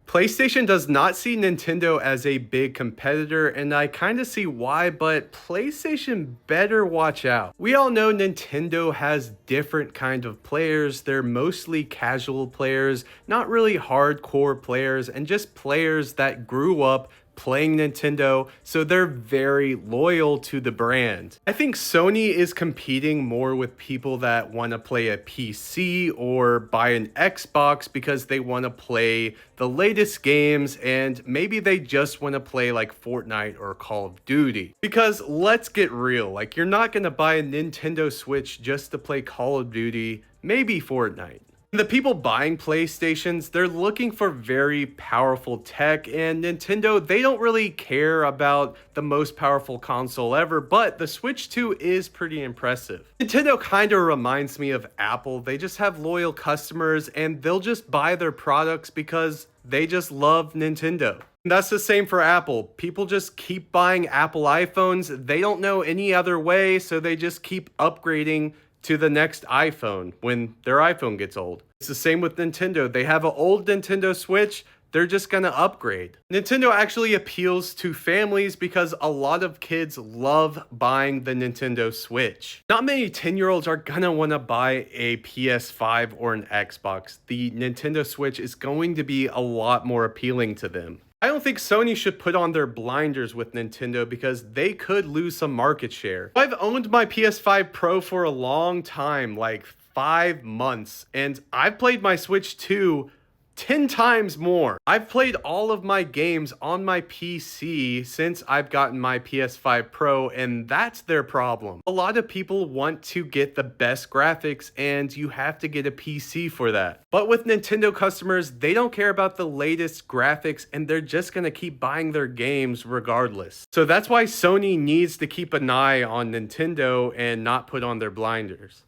PlayStation does not see Nintendo as a big competitor, and I kinda see why, but PlayStation better watch out. We all know Nintendo has different kind of players. They're mostly casual players, not really hardcore players, and just players that grew up playing Nintendo, so they're very loyal to the brand. I think Sony is competing more with people that want to play a PC or buy an Xbox because they want to play the latest games and maybe they just want to play like Fortnite or Call of Duty. Because let's get real, like you're not going to buy a Nintendo Switch just to play Call of Duty, maybe Fortnite. The people buying PlayStations, they're looking for very powerful tech, and Nintendo, they don't really care about the most powerful console ever, but the Switch 2 is pretty impressive. Nintendo kind of reminds me of Apple. They just have loyal customers, and they'll just buy their products because they just love Nintendo. That's the same for Apple. People just keep buying Apple iPhones. They don't know any other way, so they just keep upgrading to the next iPhone when their iPhone gets old. It's the same with Nintendo. They have an old Nintendo Switch, they're just gonna upgrade. Nintendo actually appeals to families because a lot of kids love buying the Nintendo Switch. Not many 10-year-olds are gonna wanna buy a PS5 or an Xbox. The Nintendo Switch is going to be a lot more appealing to them. I don't think Sony should put on their blinders with Nintendo because they could lose some market share. I've owned my PS5 Pro for a long time, like 5 months, and I've played my Switch 2 10 times more. I've played all of my games on my PC since I've gotten my PS5 Pro, and that's their problem. A lot of people want to get the best graphics, and you have to get a PC for that. But with Nintendo customers, they don't care about the latest graphics, and they're just gonna keep buying their games regardless. So that's why Sony needs to keep an eye on Nintendo and not put on their blinders.